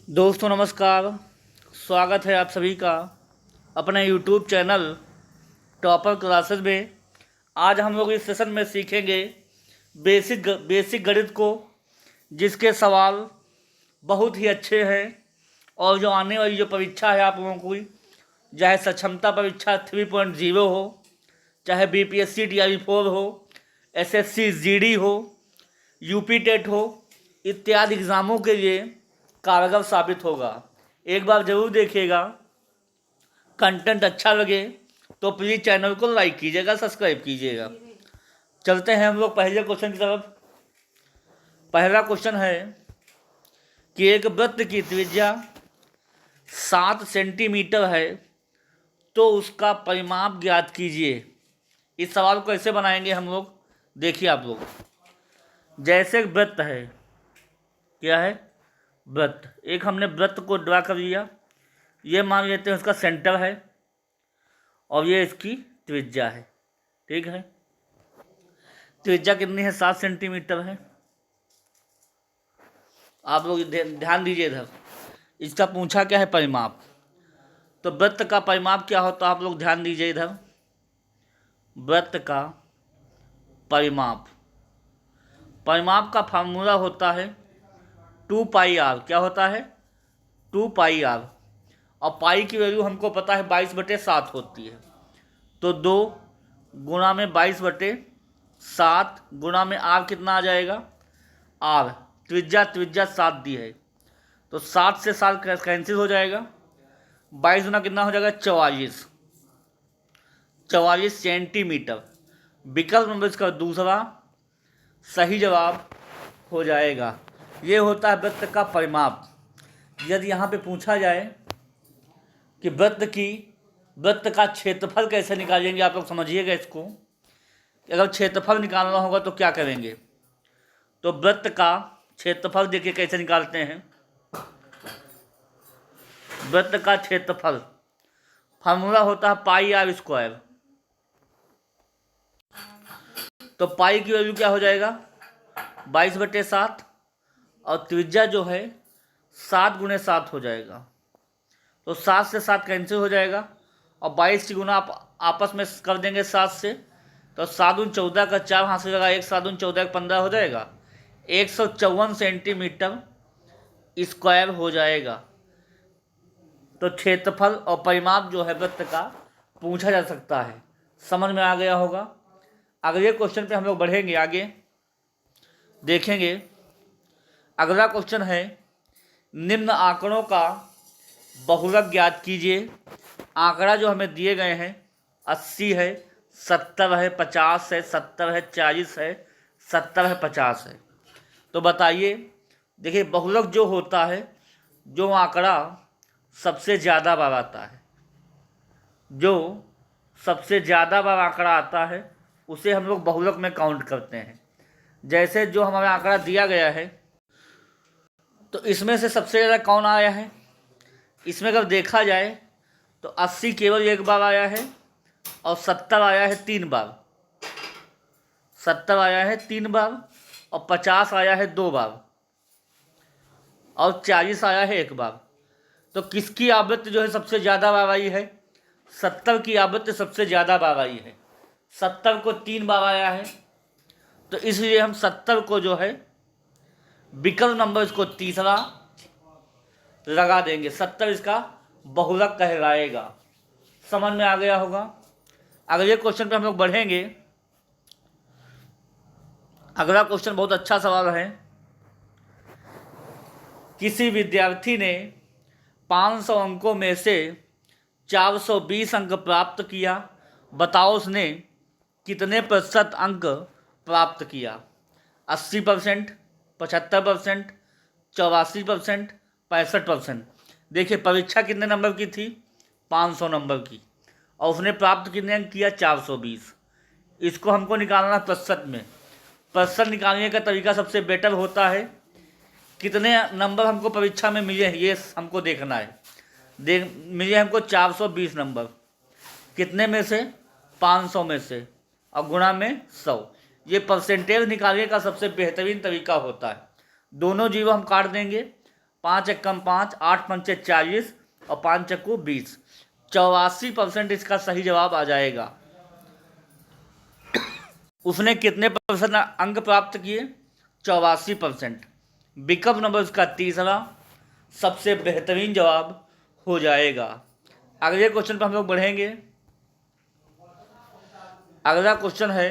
दोस्तों नमस्कार। स्वागत है आप सभी का अपने यूट्यूब चैनल टॉपर क्लासेस में। आज हम लोग इस सेशन में सीखेंगे बेसिक गणित को, जिसके सवाल बहुत ही अच्छे हैं और जो आने वाली जो परीक्षा है आप लोगों की, चाहे सक्षमता परीक्षा 3.0 हो, चाहे BPSC DRE4 हो, SSC GD हो, यूपी टेट हो, इत्यादि एग्ज़ामों के लिए कारगर साबित होगा। एक बार ज़रूर देखिएगा। कंटेंट अच्छा लगे तो प्लीज़ चैनल को लाइक कीजिएगा, सब्सक्राइब कीजिएगा। चलते हैं हम लोग पहले क्वेश्चन की तरफ। पहला क्वेश्चन है कि एक वृत्त की त्रिज्या 7 सेंटीमीटर है तो उसका परिमाप ज्ञात कीजिए। इस सवाल को ऐसे बनाएंगे हम लोग, देखिए आप लोग। जैसे एक वृत्त है, क्या है? वृत्त। एक हमने वृत्त को ड्रा कर लिया, ये मान लेते हैं उसका सेंटर है और ये इसकी त्रिज्या है, ठीक है। त्रिज्या कितनी है? 7 सेंटीमीटर है। आप लोग ध्यान दीजिए इधर, इसका पूछा क्या है? परिमाप। तो वृत्त का परिमाप क्या होता है? आप लोग ध्यान दीजिए इधर, वृत्त का परिमाप, परिमाप का फार्मूला होता है 2πr। क्या होता है? 2πr। और पाई की वैल्यू हमको पता है 22/7 होती है। तो 2 गुणा में 22/7 गुणा में आर कितना आ जाएगा? आर त्रिज्या 7 दी है तो 7 से 7 कैंसिल हो जाएगा। 22 गुना कितना हो जाएगा? 44 सेंटीमीटर। विकल्प नंबर इसका दूसरा सही जवाब हो जाएगा। ये होता है वृत्त का परिमाप। यदि यहाँ पे पूछा जाए कि वृत्त का क्षेत्रफल कैसे निकालेंगे, आप लोग समझिएगा इसको। अगर क्षेत्रफल निकालना होगा तो क्या करेंगे? तो वृत्त का क्षेत्रफल देखिए कैसे निकालते हैं। वृत्त का क्षेत्रफल फार्मूला होता है πr²। तो पाई की वैल्यू क्या हो जाएगा? 22/7 और त्रिज्या जो है 7 × 7 हो जाएगा। तो 7 से 7 कैंसिल हो जाएगा और 22 की गुना आप आपस में कर देंगे 7 से। तो 7 × 14 का 4 हाथ से लगा 1, 7 × 14 का 15 हो जाएगा। 154 सेंटीमीटर स्क्वायर हो जाएगा। तो क्षेत्रफल और परिमाप जो है वृत्त का पूछा जा सकता है। समझ में आ गया होगा। अगले क्वेश्चन पे हम लोग बढ़ेंगे, आगे देखेंगे। अगला क्वेश्चन है निम्न आंकड़ों का बहुलक ज्ञात कीजिए। आंकड़ा जो हमें दिए गए हैं 80 है, 70 है, 50 है, 70 है, 40 है, 70 है, 50 है। तो बताइए, देखिए बहुलक जो होता है, जो आंकड़ा सबसे ज़्यादा बार आता है, जो सबसे ज़्यादा बार आंकड़ा आता है उसे हम लोग बहुलक में काउंट करते हैं। जैसे जो हमारा आंकड़ा दिया गया है, तो इसमें से सबसे ज़्यादा कौन आया है? इसमें अगर देखा जाए तो 80 केवल एक बार आया है और 70 आया है 3 बार। 70 आया है 3 बार और 50 आया है 2 बार और 40 आया है 1 बार। तो किसकी आवृत्ति जो है सबसे ज़्यादा बार आई है? 70 की आवृत्ति सबसे ज़्यादा बार आई है। 70 को 3 बार आया है, तो इसलिए हम 70 को जो है विकल्प नंबर इसको तीसरा लगा देंगे। 70 इसका बहुलक कहलाएगा। समझ में आ गया होगा। अगले क्वेश्चन पे हम लोग बढ़ेंगे। अगला क्वेश्चन बहुत अच्छा सवाल है। किसी विद्यार्थी ने 500 अंकों में से 420 अंक प्राप्त किया। बताओ उसने कितने प्रतिशत अंक प्राप्त किया? 80%, 75%, 84%, 65%। देखिए परीक्षा कितने नंबर की थी? 500 नंबर की, और उसने प्राप्त कितने अंक किया? 420। इसको हमको निकालना प्रतिशत में। प्रतिशत निकालने का तरीका सबसे बेटर होता है कितने नंबर हमको परीक्षा में मिले हैं, ये हमको देखना है। मिले हमको 420 नंबर, कितने में से? 500 में से, और गुणा में 100। ये परसेंटेज निकालने का सबसे बेहतरीन तरीका होता है। दोनों जीरो हम काट देंगे। 5 एकम 5, 8 पंचे 40 और 5 चक्कू 20, 84% इसका सही जवाब आ जाएगा। उसने कितने % अंक प्राप्त किए? 84%। विकल्प नंबर उसका तीसरा सबसे बेहतरीन जवाब हो जाएगा। अगले क्वेश्चन पर हम लोग बढ़ेंगे। अगला क्वेश्चन है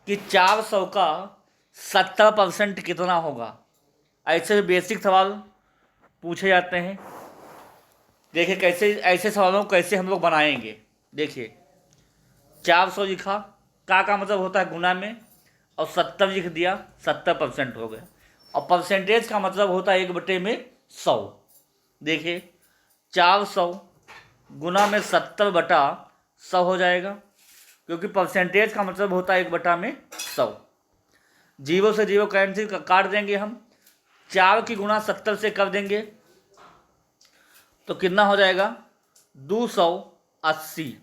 कि 400 का 70% कितना होगा? ऐसे बेसिक सवाल पूछे जाते हैं। देखिए कैसे ऐसे सवालों को कैसे हम लोग बनाएंगे। देखिए 400 लिखा, का मतलब होता है गुना में, और 70 लिख दिया, 70% हो गया। और परसेंटेज का मतलब होता है 1/100। देखिए 400 गुना में 70/100 हो जाएगा, क्योंकि परसेंटेज का मतलब होता है 1/100। 0 से 0 कैंसिल काट देंगे हम, 4 की गुना 70 से कर देंगे तो कितना हो जाएगा? 280।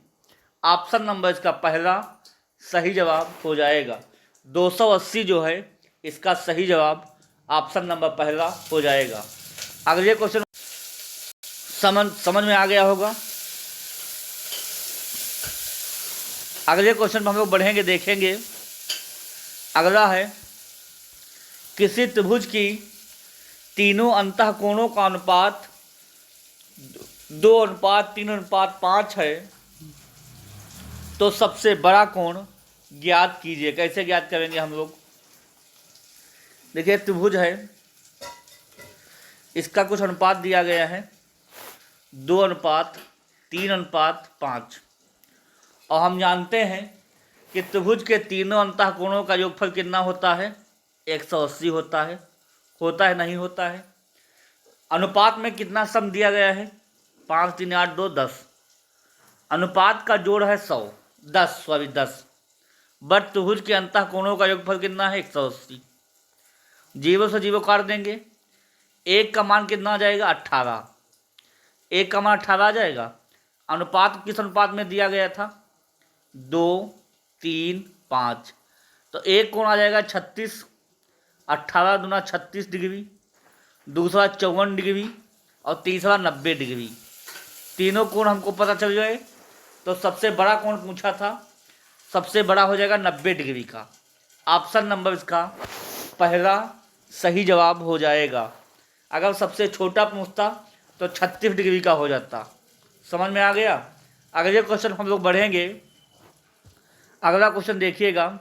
ऑप्शन नंबर इसका पहला सही जवाब हो जाएगा। 280 जो है इसका सही जवाब ऑप्शन नंबर पहला हो जाएगा। अगले क्वेश्चन समझ में आ गया होगा। अगले क्वेश्चन पर हम लोग बढ़ेंगे, देखेंगे। अगला है किसी त्रिभुज की तीनों अंतःकोणों का अनुपात 2:3:5 है, तो सबसे बड़ा कोण ज्ञात कीजिए। कैसे ज्ञात करेंगे हम लोग? देखिए त्रिभुज है, इसका कुछ अनुपात दिया गया है 2:3:5, और हम जानते हैं कि त्रिभुज के तीनों अंतःकोणों का योगफल कितना होता है? 180 होता है। नहीं होता है? अनुपात में कितना सम दिया गया है? 5, 3, 8, 2, 10। अनुपात का जोड़ है 10। बट त्रिभुज के अंतःकोणों का योगफल कितना है? 180। 0 से 0 काट देंगे, 1 का मान कितना आ जाएगा? 18। 1 का मान 18 आ जाएगा। अनुपात किस अनुपात में दिया गया था? 2, 3, 5। तो एक कोण आ जाएगा 36, 18 दूना 36 डिग्री, दूसरा 54 डिग्री और तीसरा 90 डिग्री। तीनों कोण हमको पता चल जाए तो सबसे बड़ा कोण पूछा था, सबसे बड़ा हो जाएगा 90 डिग्री का। ऑप्शन नंबर इसका पहला सही जवाब हो जाएगा। अगर सबसे छोटा पूछता तो 36 डिग्री का हो जाता। समझ में आ गया? अगले क्वेश्चन हम लोग बढ़ेंगे। अगला क्वेश्चन देखिएगा।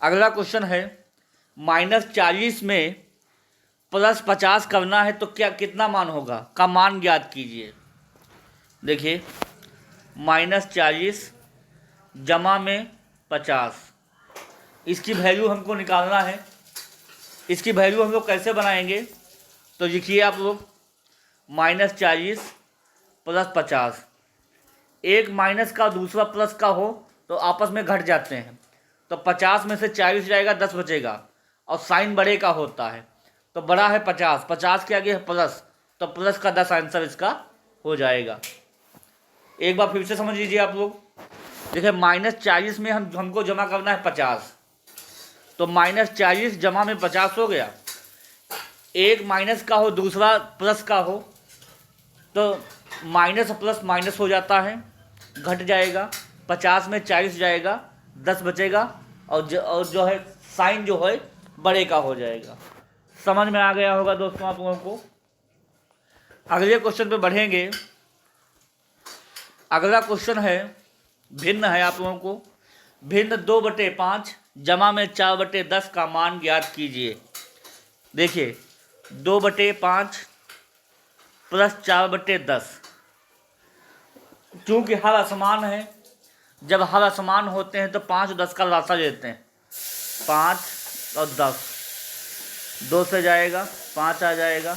अगला क्वेश्चन है -40 में +50 करना है तो क्या कितना मान होगा? का मान ज्ञात कीजिए। देखिए -40 जमा में 50, इसकी वैल्यू हमको निकालना है। इसकी वैल्यू हम लोग कैसे बनाएंगे? तो लिखिए आप लोग -40 + 50, एक माइनस का दूसरा प्लस का हो तो आपस में घट जाते हैं। तो 50 में से 40 जाएगा, 10 बचेगा, और साइन बड़े का होता है तो बड़ा है 50, 50 के आगे है प्लस, तो प्लस का 10 आंसर इसका हो जाएगा। एक बार फिर से समझ लीजिए आप लोग। देखिए -40 में हमको जमा करना है 50, तो -40 जमा में 50 हो गया। एक माइनस का हो दूसरा प्लस का हो तो माइनस प्लस माइनस हो जाता है, घट जाएगा। 50 में 40 जाएगा, 10 बचेगा, और जो है साइन जो है बड़े का हो जाएगा। समझ में आ गया होगा दोस्तों आप लोगों को। अगले क्वेश्चन पे बढ़ेंगे। अगला क्वेश्चन है भिन्न है आप लोगों को। भिन्न 2/5 जमा में 4/10 का मान ज्ञात कीजिए। देखिए 2/5 + 4/10, क्योंकि हर असमान है, जब हर असमान होते हैं तो 5 और 10 का लासा लेते हैं। 5 और 10, 2 से जाएगा 5 आ जाएगा,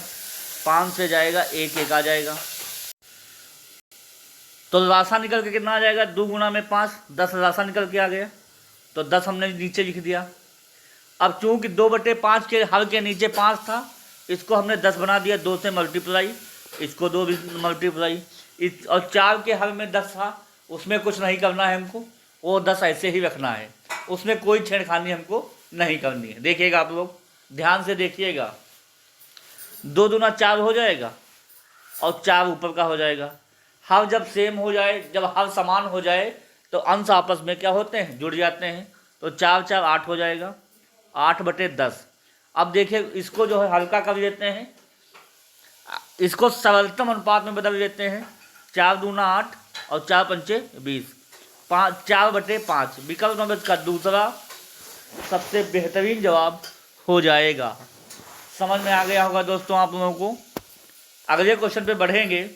5 से जाएगा 1 आ जाएगा, तो लासा निकल के कितना आ जाएगा? 2 गुना में 5, 10 लासा निकल के आ गया, तो 10 हमने नीचे लिख दिया। अब चूंकि 2/5 के हर के नीचे 5 था, इसको हमने 10 बना दिया, 2 से मल्टीप्लाई, इसको 2 मल्टीप्लाई, और 4 के हर में 10 था, उसमें कुछ नहीं करना है हमको, वो 10 ऐसे ही रखना है, उसमें कोई छेड़खानी हमको नहीं करनी है। देखिएगा आप लोग ध्यान से देखिएगा। 2 दूना 4 हो जाएगा और 4 ऊपर का हो जाएगा। हर जब सेम हो जाए, जब हर समान हो जाए तो अंश आपस में क्या होते हैं, जुड़ जाते हैं। तो 4 4 8 हो जाएगा, 8/10। अब देखिए इसको जो है हल्का कर देते हैं, इसको सरलतम अनुपात में बदल देते हैं। 4 दूना 8 और 4 पंचे 20, 4/5। विकल्प नंबर का दूसरा सबसे बेहतरीन जवाब हो जाएगा। समझ में आ गया होगा दोस्तों आप लोगों को। अगले क्वेश्चन पे बढ़ेंगे।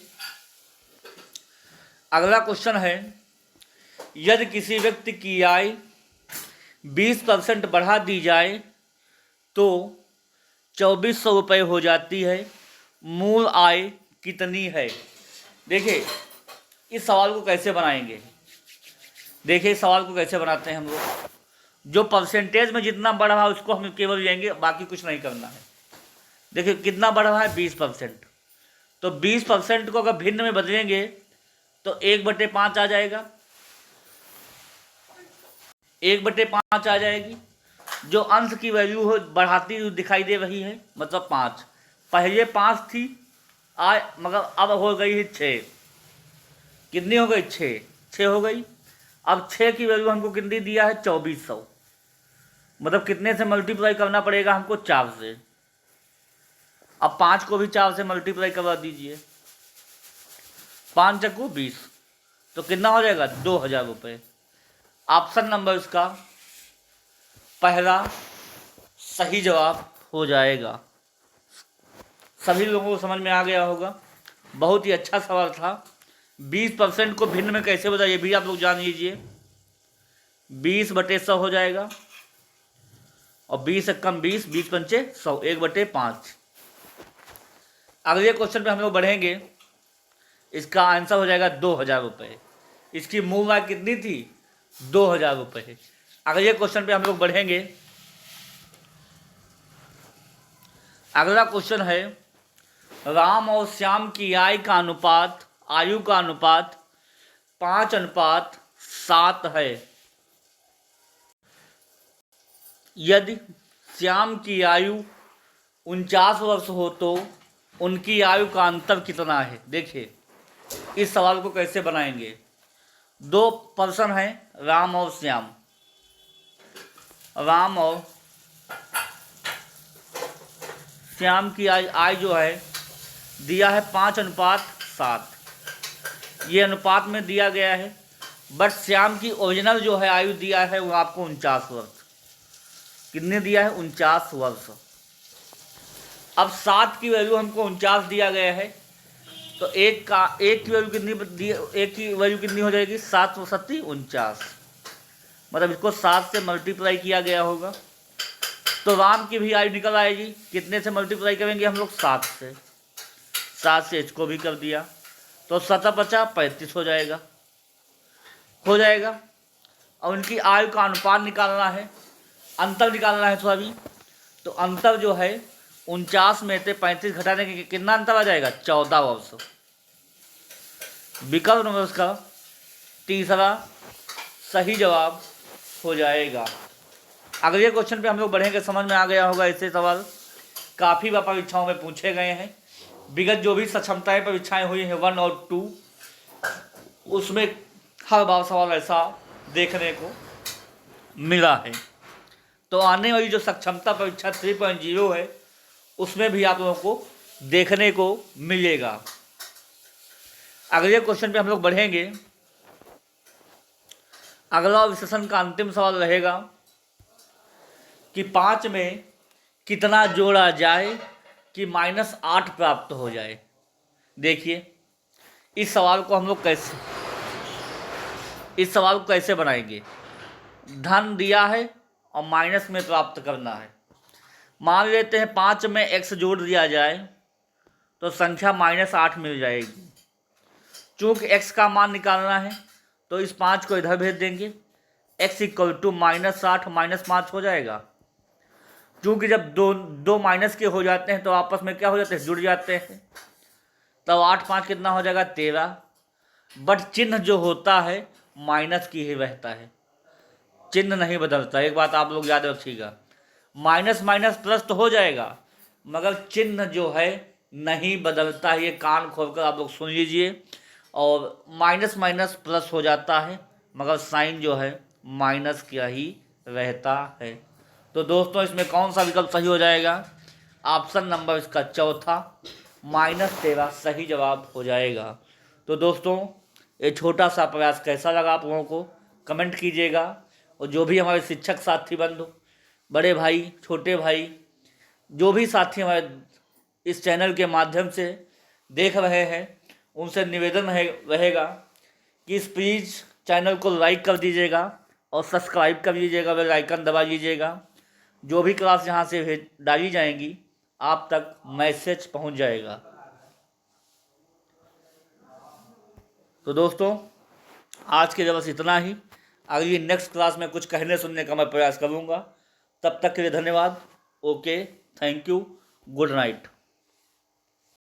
अगला क्वेश्चन है, यदि किसी व्यक्ति की आय 20% बढ़ा दी जाए तो 2400 रुपये हो जाती है, मूल आय कितनी है? देखिए इस सवाल को कैसे बनाएंगे, देखिए इस सवाल को कैसे बनाते हैं हम लोग। जो परसेंटेज में जितना बढ़ रहा है उसको हम केवल लेंगे, बाकी कुछ नहीं करना है। देखिए कितना बढ़ रहा है, 20%। तो 20% को अगर भिन्न में बदलेंगे तो 1/5 आ जाएगा, 1/5 आ जाएगी। जो अंश की वैल्यू हो बढ़ाती हुई दिखाई दे रही है, मतलब 5। पहले 5 थी मगर अब हो गई है 6। कितनी हो गई, 6 हो गई। अब 6 की वैल्यू हमको कितनी दिया है, 2400। मतलब कितने से मल्टीप्लाई करना पड़ेगा हमको, 4 से। अब 5 को भी 4 से मल्टीप्लाई करवा दीजिए, 5 चक्कू 20, तो कितना हो जाएगा, 2000 रुपये। ऑप्शन नंबर इसका पहला सही जवाब हो जाएगा। सभी लोगों को समझ में आ गया होगा। बहुत ही अच्छा सवाल था। 20% को भिन्न में कैसे बता, ये भी आप लोग जान लीजिए। 20/100 हो जाएगा और 20 से कम 20, 20 पंचे 100, 1/5। अगले क्वेश्चन पे हम लोग बढ़ेंगे। इसका आंसर हो जाएगा 2000 रुपये। इसकी मूल आय कितनी थी, 2000 रुपये। अगले क्वेश्चन पे हम लोग बढ़ेंगे। अगला क्वेश्चन है, राम और श्याम की आयु का अनुपात 5:7 है। यदि श्याम की आयु 49 वर्ष हो तो उनकी आयु का अंतर कितना है? देखिए इस सवाल को कैसे बनाएंगे। 2 पर्सन हैं, राम और श्याम। राम और श्याम की आय जो है दिया है 5:7। ये अनुपात में दिया गया है, बट श्याम की ओरिजिनल जो है आयु दिया है वो आपको 49 वर्ष। कितने दिया है, 49 वर्ष। अब 7 की वैल्यू हमको 49 दिया गया है, तो एक की वैल्यू कितनी, एक की वैल्यू कितनी हो जाएगी, 7 × 7 = 49। मतलब इसको 7 से मल्टीप्लाई किया गया होगा, तो राम की भी आयु निकल आएगी। कितने से मल्टीप्लाई करेंगे हम लोग, 7 से। 7 से इसको भी कर दिया, तो 7×5 = 35 हो जाएगा। और उनकी आयु का अनुपात निकालना है, अंतर निकालना है थोड़ा भी। तो अंतर जो है 49 में से 35 घटाने के कितना अंतर आ जाएगा, 14 वर्ष। विकल्प नंबर उसका तीसरा सही जवाब हो जाएगा। अगले क्वेश्चन पे हम लोग बढ़ेंगे। समझ में आ गया होगा, ऐसे सवाल काफ़ी बार परीक्षाओं में पूछे गए हैं। विगत जो भी सक्षमताएं परीक्षाएं हुई हैं 1 और 2, उसमें हर बार सवाल ऐसा देखने को मिला है। तो आने वाली जो सक्षमता परीक्षा 3.0 है उसमें भी आप लोगों को देखने को मिलेगा। अगले क्वेश्चन पे हम लोग बढ़ेंगे। अगला विश्लेषण का अंतिम सवाल रहेगा कि 5 में कितना जोड़ा जाए कि -8 प्राप्त हो जाए। देखिए इस सवाल को हम लोग कैसे बनाएंगे। धन दिया है और माइनस में प्राप्त करना है। मान लेते हैं 5 में x जोड़ दिया जाए तो संख्या -8 मिल जाएगी। चूँकि x का मान निकालना है तो इस 5 को इधर भेज देंगे, x = -8 -5 हो जाएगा। चूँकि जब दो माइनस के हो जाते हैं तो आपस में क्या हो जाते हैं, जुड़ जाते हैं। तब 8 5 कितना हो जाएगा, 13। बट चिन्ह जो होता है माइनस की ही रहता है, चिन्ह नहीं बदलता। एक बात आप लोग याद रखिएगा, माइनस माइनस प्लस तो हो जाएगा मगर चिन्ह जो है नहीं बदलता है। ये कान खोलकर आप लोग सुन लीजिए। और माइनस माइनस प्लस हो जाता है, मगर साइन जो है माइनस क्या ही रहता है। तो दोस्तों इसमें कौन सा विकल्प सही हो जाएगा? ऑप्शन नंबर इसका चौथा -13 सही जवाब हो जाएगा। तो दोस्तों ये छोटा सा प्रयास कैसा लगा आप लोगों को कमेंट कीजिएगा। और जो भी हमारे शिक्षक साथी बंधु, बड़े भाई, छोटे भाई, जो भी साथी हमारे इस चैनल के माध्यम से देख रहे हैं, उनसे निवेदन रहेगा कि इस प्लीज़ चैनल को लाइक कर दीजिएगा और सब्सक्राइब कर लीजिएगा, बेल आइकन दबा लीजिएगा। जो भी क्लास यहाँ से डाली जाएंगी आप तक मैसेज पहुँच जाएगा। तो दोस्तों आज के लिए बस इतना ही। अगली नेक्स्ट क्लास में कुछ कहने सुनने का मैं प्रयास करूँगा। तब तक के लिए धन्यवाद। Okay, thank you, good night.